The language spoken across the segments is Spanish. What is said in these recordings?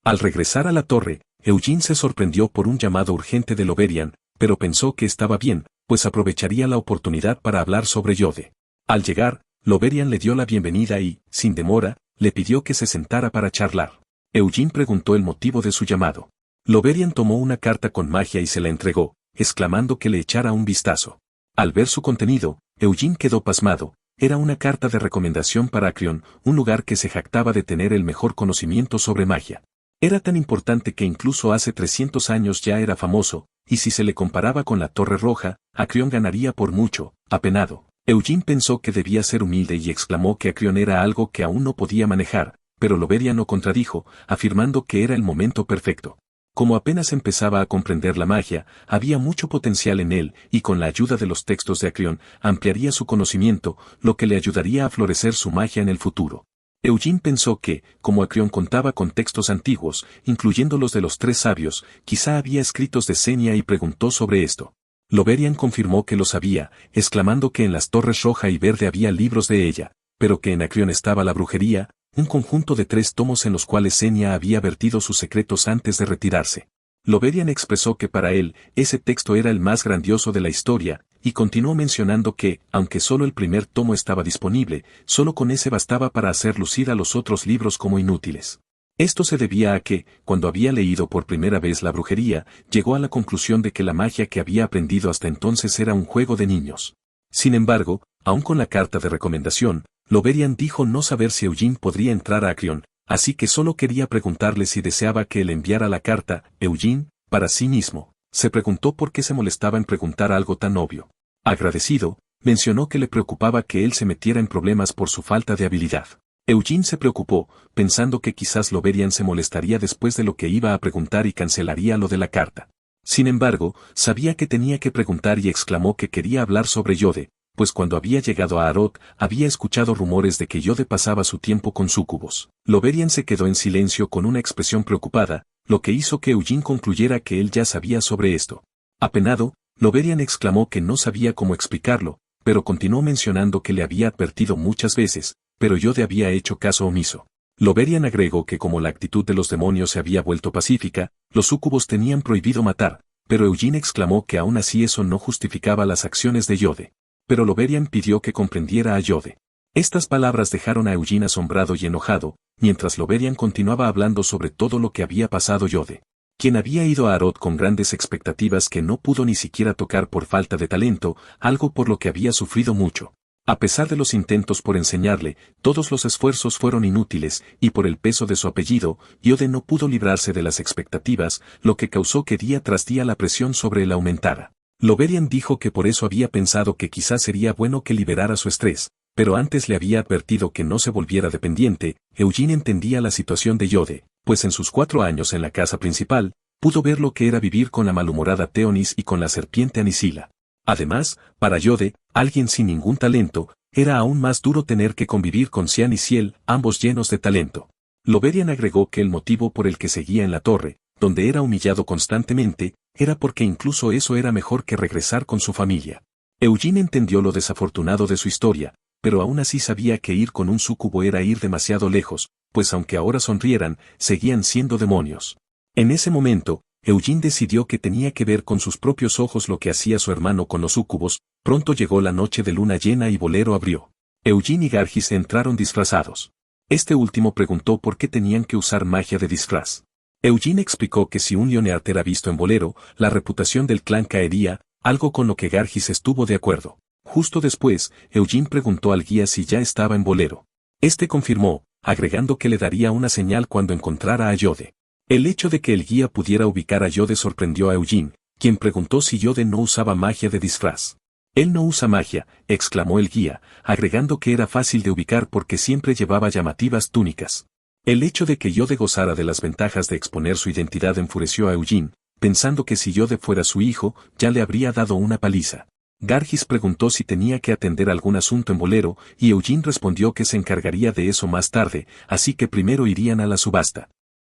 Al regresar a la torre, Eugene se sorprendió por un llamado urgente de Loverian, pero pensó que estaba bien, pues aprovecharía la oportunidad para hablar sobre Yode. Al llegar, Loverian le dio la bienvenida y, sin demora, le pidió que se sentara para charlar. Eugene preguntó el motivo de su llamado. Loverian tomó una carta con magia y se la entregó, exclamando que le echara un vistazo. Al ver su contenido, Eugene quedó pasmado. Era una carta de recomendación para Acreon, un lugar que se jactaba de tener el mejor conocimiento sobre magia. Era tan importante que incluso hace 300 años ya era famoso, y si se le comparaba con la Torre Roja, Acreon ganaría por mucho. Apenado, Eugene pensó que debía ser humilde y exclamó que Acreon era algo que aún no podía manejar, pero Loverian lo contradijo, afirmando que era el momento perfecto. Como apenas empezaba a comprender la magia, había mucho potencial en él, y con la ayuda de los textos de Acreon, ampliaría su conocimiento, lo que le ayudaría a florecer su magia en el futuro. Eugene pensó que, como Acreon contaba con textos antiguos, incluyendo los de los tres sabios, quizá había escritos de Senia y preguntó sobre esto. Loverian confirmó que lo sabía, exclamando que en las Torres Roja y Verde había libros de ella, pero que en Acreon estaba la brujería, un conjunto de 3 tomos en los cuales Senia había vertido sus secretos antes de retirarse. Loverian expresó que para él, ese texto era el más grandioso de la historia, y continuó mencionando que, aunque solo el primer tomo estaba disponible, solo con ese bastaba para hacer lucir a los otros libros como inútiles. Esto se debía a que, cuando había leído por primera vez la brujería, llegó a la conclusión de que la magia que había aprendido hasta entonces era un juego de niños. Sin embargo, aun con la carta de recomendación, Loverian dijo no saber si Eugene podría entrar a Acreon, así que solo quería preguntarle si deseaba que él enviara la carta. Eugene, para sí mismo, se preguntó por qué se molestaba en preguntar algo tan obvio. Agradecido, mencionó que le preocupaba que él se metiera en problemas por su falta de habilidad. Eugene se preocupó, pensando que quizás Loverian se molestaría después de lo que iba a preguntar y cancelaría lo de la carta. Sin embargo, sabía que tenía que preguntar y exclamó que quería hablar sobre Yode, pues cuando había llegado a Arod, había escuchado rumores de que Yode pasaba su tiempo con súcubos. Loverian se quedó en silencio con una expresión preocupada, lo que hizo que Eugene concluyera que él ya sabía sobre esto. Apenado, Loverian exclamó que no sabía cómo explicarlo, pero continuó mencionando que le había advertido muchas veces, pero Yode había hecho caso omiso. Loverian agregó que como la actitud de los demonios se había vuelto pacífica, los súcubos tenían prohibido matar, pero Eugene exclamó que aún así eso no justificaba las acciones de Yode. Pero Loverian pidió que comprendiera a Yode. Estas palabras dejaron a Eugene asombrado y enojado, mientras Loverian continuaba hablando sobre todo lo que había pasado Yode, quien había ido a Arod con grandes expectativas que no pudo ni siquiera tocar por falta de talento, algo por lo que había sufrido mucho. A pesar de los intentos por enseñarle, todos los esfuerzos fueron inútiles, y por el peso de su apellido, Yode no pudo librarse de las expectativas, lo que causó que día tras día la presión sobre él aumentara. Loverian dijo que por eso había pensado que quizás sería bueno que liberara su estrés, pero antes le había advertido que no se volviera dependiente. Eugene entendía la situación de Yode, pues en sus 4 años en la casa principal, pudo ver lo que era vivir con la malhumorada Theonis y con la serpiente Anisila. Además, para Yode, alguien sin ningún talento, era aún más duro tener que convivir con Xian y Ciel, ambos llenos de talento. Loverian agregó que el motivo por el que seguía en la torre, donde era humillado constantemente, era porque incluso eso era mejor que regresar con su familia. Eugene entendió lo desafortunado de su historia, pero aún así sabía que ir con un súcubo era ir demasiado lejos, pues aunque ahora sonrieran, seguían siendo demonios. En ese momento, Eugene decidió que tenía que ver con sus propios ojos lo que hacía su hermano con los súcubos. Pronto llegó la noche de luna llena y Bolero abrió. Eugene y Gargis entraron disfrazados. Este último preguntó por qué tenían que usar magia de disfraz. Eugene explicó que si un Leonard era visto en Bolero, la reputación del clan caería, algo con lo que Gargis estuvo de acuerdo. Justo después, Eugene preguntó al guía si ya estaba en Bolero. Este confirmó, agregando que le daría una señal cuando encontrara a Yode. El hecho de que el guía pudiera ubicar a Yode sorprendió a Eugene, quien preguntó si Yode no usaba magia de disfraz. Él no usa magia, exclamó el guía, agregando que era fácil de ubicar porque siempre llevaba llamativas túnicas. El hecho de que Yode gozara de las ventajas de exponer su identidad enfureció a Eugene, pensando que si Yode fuera su hijo, ya le habría dado una paliza. Gargis preguntó si tenía que atender algún asunto en Bolero, y Eugene respondió que se encargaría de eso más tarde, así que primero irían a la subasta.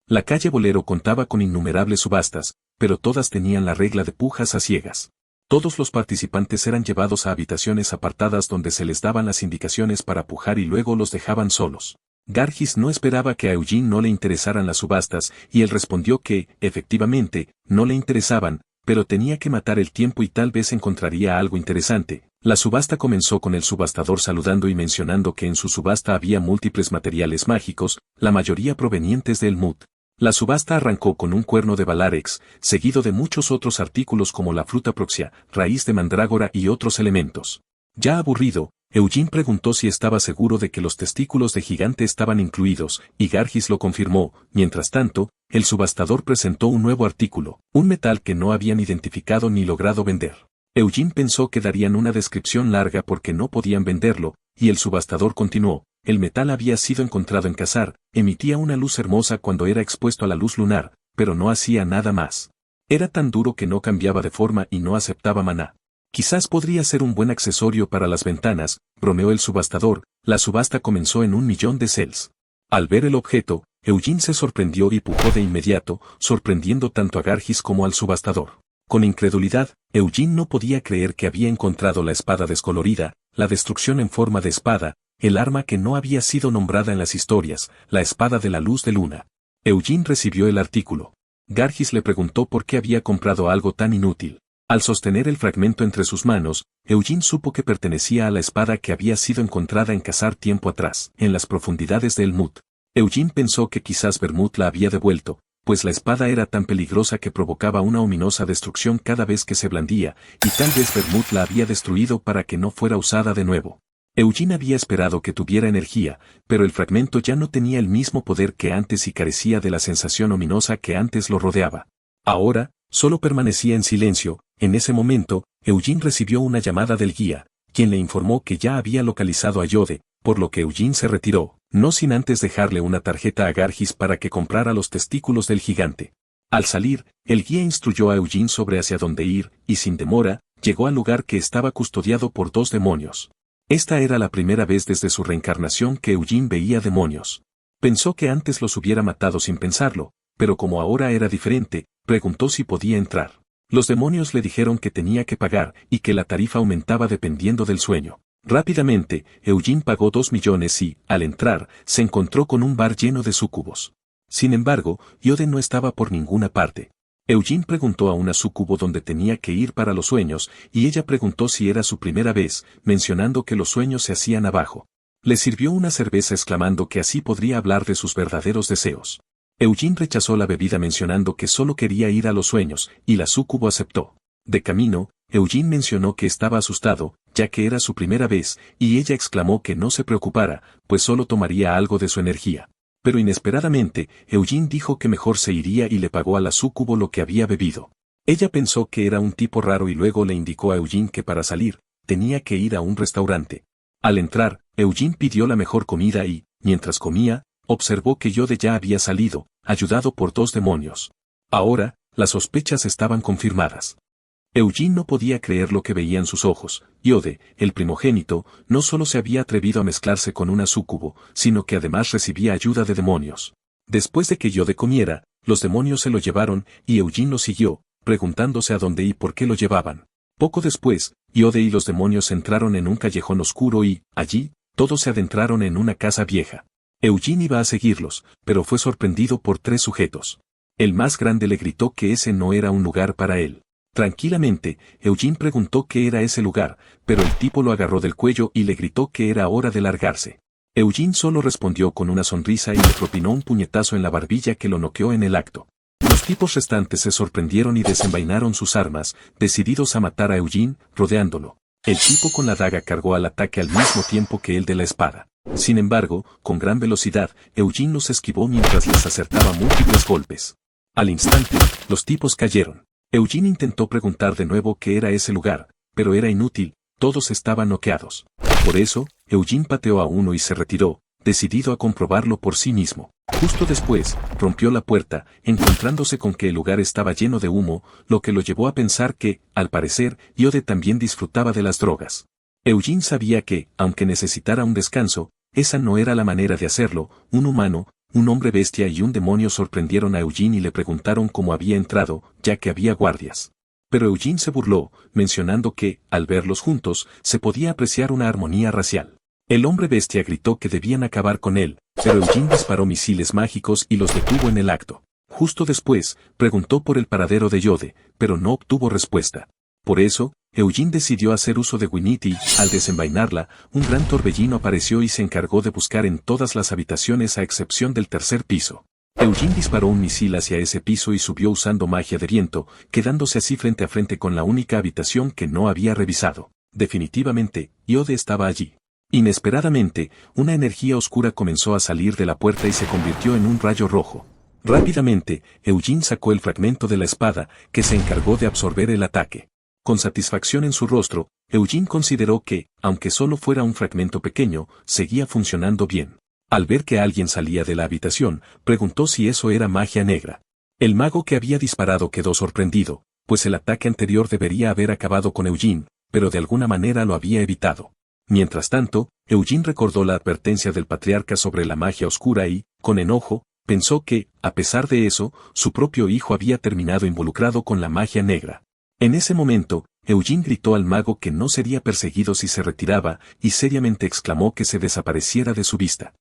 La calle Bolero contaba con innumerables subastas, pero todas tenían la regla de pujas a ciegas. Todos los participantes eran llevados a habitaciones apartadas donde se les daban las indicaciones para pujar y luego los dejaban solos. Gargis no esperaba que a Eugene no le interesaran las subastas, y él respondió que, efectivamente, no le interesaban, pero tenía que matar el tiempo y tal vez encontraría algo interesante. La subasta comenzó con el subastador saludando y mencionando que en su subasta había múltiples materiales mágicos, la mayoría provenientes del Mud. La subasta arrancó con un cuerno de Valarex, seguido de muchos otros artículos como la fruta proxia, raíz de mandrágora y otros elementos. Ya aburrido, Eugene preguntó si estaba seguro de que los testículos de gigante estaban incluidos, y Gargis lo confirmó. Mientras tanto, el subastador presentó un nuevo artículo, un metal que no habían identificado ni logrado vender. Eugene pensó que darían una descripción larga porque no podían venderlo, y el subastador continuó. El metal había sido encontrado en Cazar, emitía una luz hermosa cuando era expuesto a la luz lunar, pero no hacía nada más. Era tan duro que no cambiaba de forma y no aceptaba maná. Quizás podría ser un buen accesorio para las ventanas, bromeó el subastador. La subasta comenzó en 1.000.000 de cels. Al ver el objeto, Eugene se sorprendió y pujó de inmediato, sorprendiendo tanto a Gargis como al subastador. Con incredulidad, Eugene no podía creer que había encontrado la espada descolorida, la destrucción en forma de espada, el arma que no había sido nombrada en las historias, la espada de la luz de luna. Eugene recibió el artículo. Gargis le preguntó por qué había comprado algo tan inútil. Al sostener el fragmento entre sus manos, Eugene supo que pertenecía a la espada que había sido encontrada en Cazar tiempo atrás, en las profundidades del Mud. Eugene pensó que quizás Vermouth la había devuelto, pues la espada era tan peligrosa que provocaba una ominosa destrucción cada vez que se blandía, y tal vez Vermouth la había destruido para que no fuera usada de nuevo. Eugene había esperado que tuviera energía, pero el fragmento ya no tenía el mismo poder que antes y carecía de la sensación ominosa que antes lo rodeaba. Ahora, solo permanecía en silencio. En ese momento, Eugene recibió una llamada del guía, quien le informó que ya había localizado a Yode, por lo que Eugene se retiró, no sin antes dejarle una tarjeta a Gargis para que comprara los testículos del gigante. Al salir, el guía instruyó a Eugene sobre hacia dónde ir, y sin demora, llegó al lugar que estaba custodiado por 2 demonios. Esta era la primera vez desde su reencarnación que Eugene veía demonios. Pensó que antes los hubiera matado sin pensarlo, pero como ahora era diferente, preguntó si podía entrar. Los demonios le dijeron que tenía que pagar y que la tarifa aumentaba dependiendo del sueño. Rápidamente, Eugene pagó 2 millones y, al entrar, se encontró con un bar lleno de súcubos. Sin embargo, Yode no estaba por ninguna parte. Eugene preguntó a una súcubo dónde tenía que ir para los sueños, y ella preguntó si era su primera vez, mencionando que los sueños se hacían abajo. Le sirvió una cerveza exclamando que así podría hablar de sus verdaderos deseos. Eugene rechazó la bebida mencionando que solo quería ir a los sueños, y la súcubo aceptó. De camino, Eugene mencionó que estaba asustado, ya que era su primera vez, y ella exclamó que no se preocupara, pues solo tomaría algo de su energía. Pero inesperadamente, Eugene dijo que mejor se iría y le pagó a la súcubo lo que había bebido. Ella pensó que era un tipo raro y luego le indicó a Eugene que para salir, tenía que ir a un restaurante. Al entrar, Eugene pidió la mejor comida y, mientras comía, observó que Yode ya había salido, ayudado por 2 demonios. Ahora, las sospechas estaban confirmadas. Eugene no podía creer lo que veían sus ojos. Yode, el primogénito, no solo se había atrevido a mezclarse con una súcubo, sino que además recibía ayuda de demonios. Después de que Yode comiera, los demonios se lo llevaron, y Eugene lo siguió, preguntándose a dónde y por qué lo llevaban. Poco después, Yode y los demonios entraron en un callejón oscuro y, allí, todos se adentraron en una casa vieja. Eugene iba a seguirlos, pero fue sorprendido por 3 sujetos. El más grande le gritó que ese no era un lugar para él. Tranquilamente, Eugene preguntó qué era ese lugar, pero el tipo lo agarró del cuello y le gritó que era hora de largarse. Eugene solo respondió con una sonrisa y le propinó un puñetazo en la barbilla que lo noqueó en el acto. Los tipos restantes se sorprendieron y desenvainaron sus armas, decididos a matar a Eugene, rodeándolo. El tipo con la daga cargó al ataque al mismo tiempo que el de la espada. Sin embargo, con gran velocidad, Eugene los esquivó mientras les acertaba múltiples golpes. Al instante, los tipos cayeron. Eugene intentó preguntar de nuevo qué era ese lugar, pero era inútil, todos estaban noqueados. Por eso, Eugene pateó a uno y se retiró, decidido a comprobarlo por sí mismo. Justo después, rompió la puerta, encontrándose con que el lugar estaba lleno de humo, lo que lo llevó a pensar que, al parecer, Yode también disfrutaba de las drogas. Eugene sabía que, aunque necesitara un descanso, esa no era la manera de hacerlo. Un humano, un hombre bestia y un demonio sorprendieron a Eugene y le preguntaron cómo había entrado, ya que había guardias. Pero Eugene se burló, mencionando que, al verlos juntos, se podía apreciar una armonía racial. El hombre bestia gritó que debían acabar con él, pero Eugene disparó misiles mágicos y los detuvo en el acto. Justo después, preguntó por el paradero de Yode, pero no obtuvo respuesta. Por eso, Eugene decidió hacer uso de Gwyneth y, al desenvainarla, un gran torbellino apareció y se encargó de buscar en todas las habitaciones a excepción del tercer piso. Eugene disparó un misil hacia ese piso y subió usando magia de viento, quedándose así frente a frente con la única habitación que no había revisado. Definitivamente, Yode estaba allí. Inesperadamente, una energía oscura comenzó a salir de la puerta y se convirtió en un rayo rojo. Rápidamente, Eugene sacó el fragmento de la espada, que se encargó de absorber el ataque. Con satisfacción en su rostro, Eugene consideró que, aunque solo fuera un fragmento pequeño, seguía funcionando bien. Al ver que alguien salía de la habitación, preguntó si eso era magia negra. El mago que había disparado quedó sorprendido, pues el ataque anterior debería haber acabado con Eugene, pero de alguna manera lo había evitado. Mientras tanto, Eugene recordó la advertencia del patriarca sobre la magia oscura y, con enojo, pensó que, a pesar de eso, su propio hijo había terminado involucrado con la magia negra. En ese momento, Eugene gritó al mago que no sería perseguido si se retiraba, y seriamente exclamó que se desapareciera de su vista.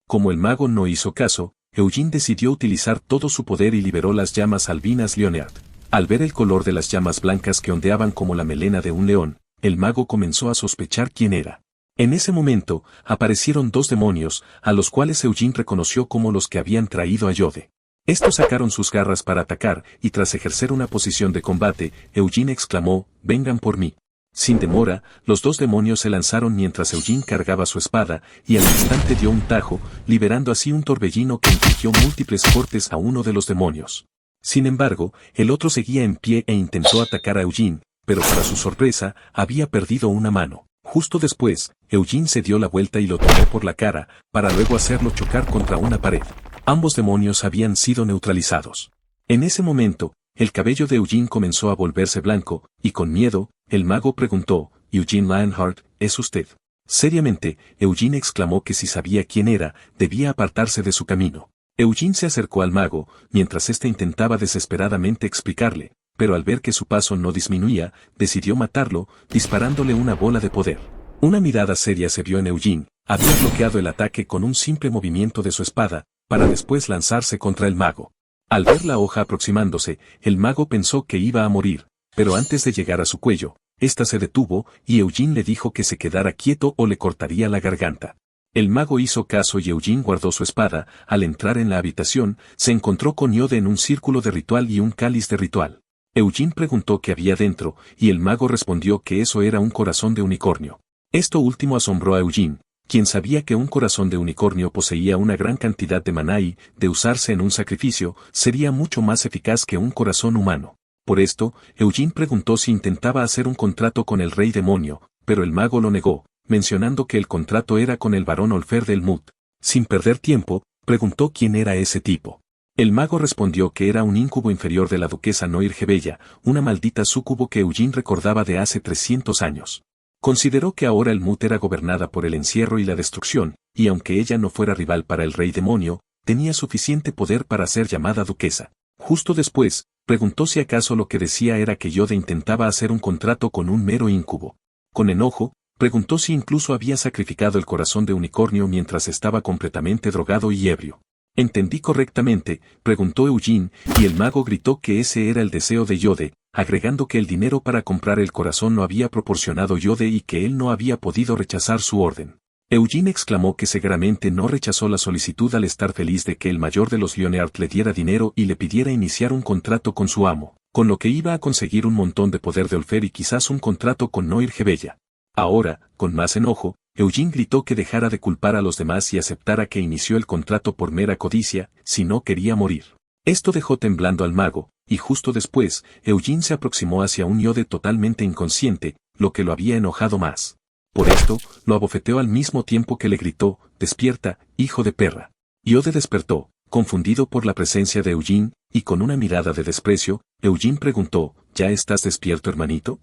Como el mago no hizo caso, Eugene decidió utilizar todo su poder y liberó las llamas albinas Leonard. Al ver el color de las llamas blancas que ondeaban como la melena de un león, el mago comenzó a sospechar quién era. En ese momento, aparecieron dos demonios, a los cuales Eugene reconoció como los que habían traído a Yode. Estos sacaron sus garras para atacar, y tras ejercer una posición de combate, Eugene exclamó, «Vengan por mí». Sin demora, los dos demonios se lanzaron mientras Eugene cargaba su espada, y al instante dio un tajo, liberando así un torbellino que infligió múltiples cortes a uno de los demonios. Sin embargo, el otro seguía en pie e intentó atacar a Eugene, pero para su sorpresa, había perdido una mano. Justo después, Eugene se dio la vuelta y lo tomó por la cara, para luego hacerlo chocar contra una pared. Ambos demonios habían sido neutralizados. En ese momento, el cabello de Eugene comenzó a volverse blanco, y con miedo, el mago preguntó, «Eugene Lionheart, ¿es usted?» Seriamente, Eugene exclamó que si sabía quién era, debía apartarse de su camino. Eugene se acercó al mago, mientras éste intentaba desesperadamente explicarle, pero al ver que su paso no disminuía, decidió matarlo, disparándole una bola de poder. Una mirada seria se vio en Eugene, había bloqueado el ataque con un simple movimiento de su espada, para después lanzarse contra el mago. Al ver la hoja aproximándose, el mago pensó que iba a morir, pero antes de llegar a su cuello, ésta se detuvo, y Eugene le dijo que se quedara quieto o le cortaría la garganta. El mago hizo caso y Eugene guardó su espada. Al entrar en la habitación, se encontró con Yode en un círculo de ritual y un cáliz de ritual. Eugene preguntó qué había dentro, y el mago respondió que eso era un corazón de unicornio. Esto último asombró a Eugene, quien sabía que un corazón de unicornio poseía una gran cantidad de maná y, de usarse en un sacrificio, sería mucho más eficaz que un corazón humano. Por esto, Eugene preguntó si intentaba hacer un contrato con el rey demonio, pero el mago lo negó, mencionando que el contrato era con el barón Olfer del Mut. Sin perder tiempo, preguntó quién era ese tipo. El mago respondió que era un íncubo inferior de la duquesa Noir Gebella, una maldita súcubo que Eugene recordaba de hace 300 años. Consideró que ahora el Mut era gobernada por el encierro y la destrucción, y aunque ella no fuera rival para el rey demonio, tenía suficiente poder para ser llamada duquesa. Justo después, preguntó si acaso lo que decía era que Yode intentaba hacer un contrato con un mero íncubo. Con enojo, preguntó si incluso había sacrificado el corazón de unicornio mientras estaba completamente drogado y ebrio. ¿Entendí correctamente?, preguntó Eugene, y el mago gritó que ese era el deseo de Yode, agregando que el dinero para comprar el corazón lo había proporcionado Yode y que él no había podido rechazar su orden. Eugene exclamó que seguramente no rechazó la solicitud al estar feliz de que el mayor de los Lionheart le diera dinero y le pidiera iniciar un contrato con su amo, con lo que iba a conseguir un montón de poder de Olfer y quizás un contrato con Noir Gebella. Ahora, con más enojo, Eugene gritó que dejara de culpar a los demás y aceptara que inició el contrato por mera codicia, si no quería morir. Esto dejó temblando al mago, y justo después, Eugene se aproximó hacia un Yode totalmente inconsciente, lo que lo había enojado más. Por esto, lo abofeteó al mismo tiempo que le gritó, «Despierta, hijo de perra». Yode despertó, confundido por la presencia de Eugene, y con una mirada de desprecio, Eugene preguntó, «¿Ya estás despierto, hermanito?».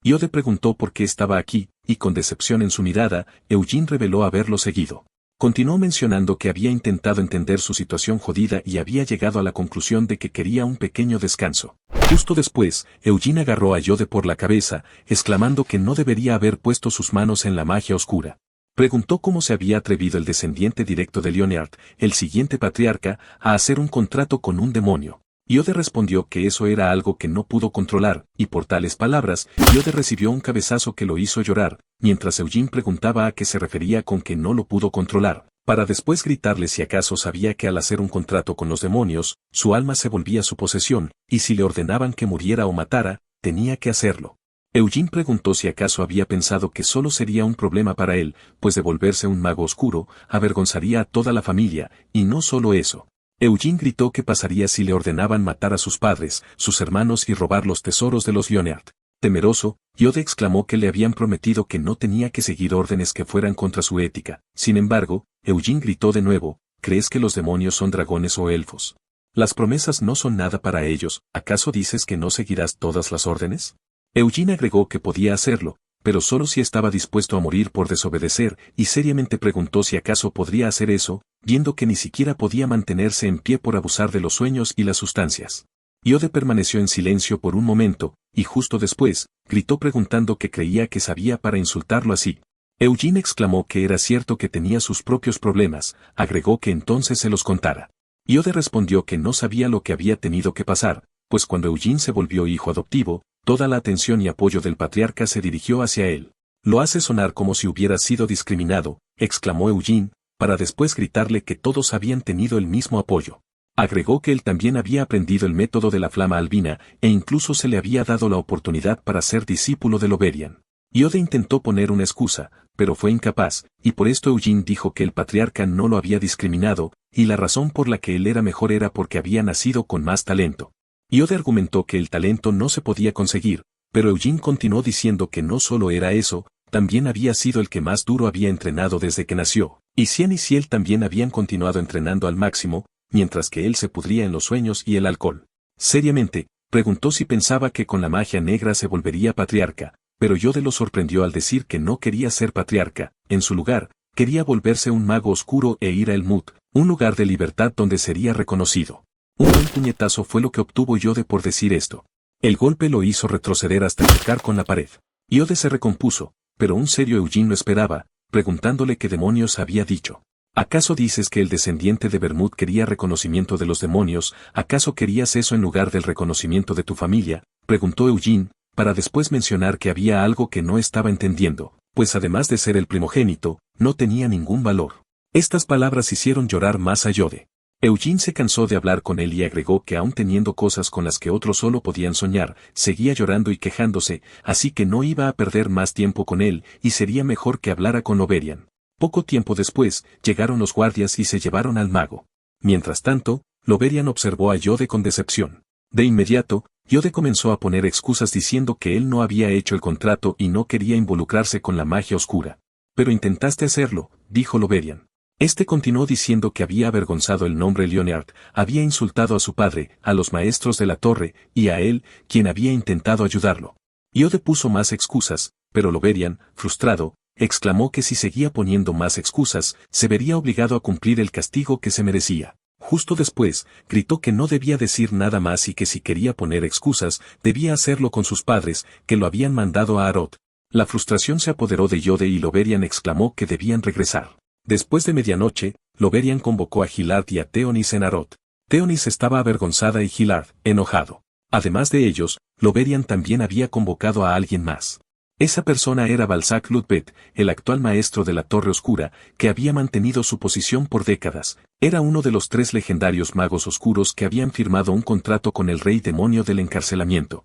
Yode preguntó por qué estaba aquí, y con decepción en su mirada, Eugene reveló haberlo seguido. Continuó mencionando que había intentado entender su situación jodida y había llegado a la conclusión de que quería un pequeño descanso. Justo después, Eugene agarró a Yode por la cabeza, exclamando que no debería haber puesto sus manos en la magia oscura. Preguntó cómo se había atrevido el descendiente directo de Leonard, el siguiente patriarca, a hacer un contrato con un demonio. Iode respondió que eso era algo que no pudo controlar, y por tales palabras, Iode recibió un cabezazo que lo hizo llorar, mientras Eugene preguntaba a qué se refería con que no lo pudo controlar, para después gritarle si acaso sabía que al hacer un contrato con los demonios, su alma se volvía su posesión, y si le ordenaban que muriera o matara, tenía que hacerlo. Eugene preguntó si acaso había pensado que solo sería un problema para él, pues de volverse un mago oscuro, avergonzaría a toda la familia, y no solo eso. Eugene gritó que pasaría si le ordenaban matar a sus padres, sus hermanos y robar los tesoros de los Leonard. Temeroso, Iode exclamó que le habían prometido que no tenía que seguir órdenes que fueran contra su ética. Sin embargo, Eugene gritó de nuevo, ¿crees que los demonios son dragones o elfos? Las promesas no son nada para ellos, ¿acaso dices que no seguirás todas las órdenes? Eugene agregó que podía hacerlo, pero solo si estaba dispuesto a morir por desobedecer, y seriamente preguntó si acaso podría hacer eso, viendo que ni siquiera podía mantenerse en pie por abusar de los sueños y las sustancias. Iode permaneció en silencio por un momento, y justo después, gritó preguntando qué creía que sabía para insultarlo así. Eugene exclamó que era cierto que tenía sus propios problemas, agregó que entonces se los contara. Iode respondió que no sabía lo que había tenido que pasar, pues cuando Eugene se volvió hijo adoptivo, toda la atención y apoyo del patriarca se dirigió hacia él. Lo hace sonar como si hubiera sido discriminado, exclamó Eugene, para después gritarle que todos habían tenido el mismo apoyo. Agregó que él también había aprendido el método de la flama albina, e incluso se le había dado la oportunidad para ser discípulo de Loverian. Iode intentó poner una excusa, pero fue incapaz, y por esto Eugene dijo que el patriarca no lo había discriminado, y la razón por la que él era mejor era porque había nacido con más talento. Iode argumentó que el talento no se podía conseguir, pero Eugene continuó diciendo que no solo era eso, también había sido el que más duro había entrenado desde que nació, y Cian y Ciel también habían continuado entrenando al máximo, mientras que él se pudría en los sueños y el alcohol. Seriamente, preguntó si pensaba que con la magia negra se volvería patriarca, pero Iode lo sorprendió al decir que no quería ser patriarca, en su lugar, quería volverse un mago oscuro e ir a Elmut, un lugar de libertad donde sería reconocido. Un buen puñetazo fue lo que obtuvo Iode por decir esto. El golpe lo hizo retroceder hasta chocar con la pared. Iode se recompuso, pero un serio Eugene lo esperaba, preguntándole qué demonios había dicho. ¿Acaso dices que el descendiente de Bermud quería reconocimiento de los demonios? ¿Acaso querías eso en lugar del reconocimiento de tu familia? Preguntó Eugene, para después mencionar que había algo que no estaba entendiendo, pues además de ser el primogénito, no tenía ningún valor. Estas palabras hicieron llorar más a Iode. Eugene se cansó de hablar con él y agregó que aún teniendo cosas con las que otros solo podían soñar, seguía llorando y quejándose, así que no iba a perder más tiempo con él, y sería mejor que hablara con Loverian. Poco tiempo después, llegaron los guardias y se llevaron al mago. Mientras tanto, Loverian observó a Iode con decepción. De inmediato, Iode comenzó a poner excusas diciendo que él no había hecho el contrato y no quería involucrarse con la magia oscura. Pero intentaste hacerlo, dijo Loverian. Este continuó diciendo que había avergonzado el nombre Leonard, había insultado a su padre, a los maestros de la torre, y a él, quien había intentado ayudarlo. Iode puso más excusas, pero Loverian, frustrado, exclamó que si seguía poniendo más excusas, se vería obligado a cumplir el castigo que se merecía. Justo después, gritó que no debía decir nada más y que si quería poner excusas, debía hacerlo con sus padres, que lo habían mandado a Arot. La frustración se apoderó de Iode y Loverian exclamó que debían regresar. Después de medianoche, Loverian convocó a Gilard y a Theonis en Arot. Theonis estaba avergonzada y Gilard, enojado. Además de ellos, Loverian también había convocado a alguien más. Esa persona era Balzac Ludbeth, el actual maestro de la Torre Oscura, que había mantenido su posición por décadas. Era uno de los 3 legendarios magos oscuros que habían firmado un contrato con el rey demonio del encarcelamiento.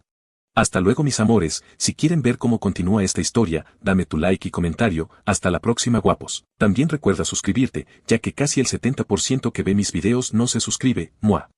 Hasta luego mis amores, si quieren ver cómo continúa esta historia, dame tu like y comentario, hasta la próxima guapos. También recuerda suscribirte, ya que casi el 70% que ve mis videos no se suscribe, ¡mua!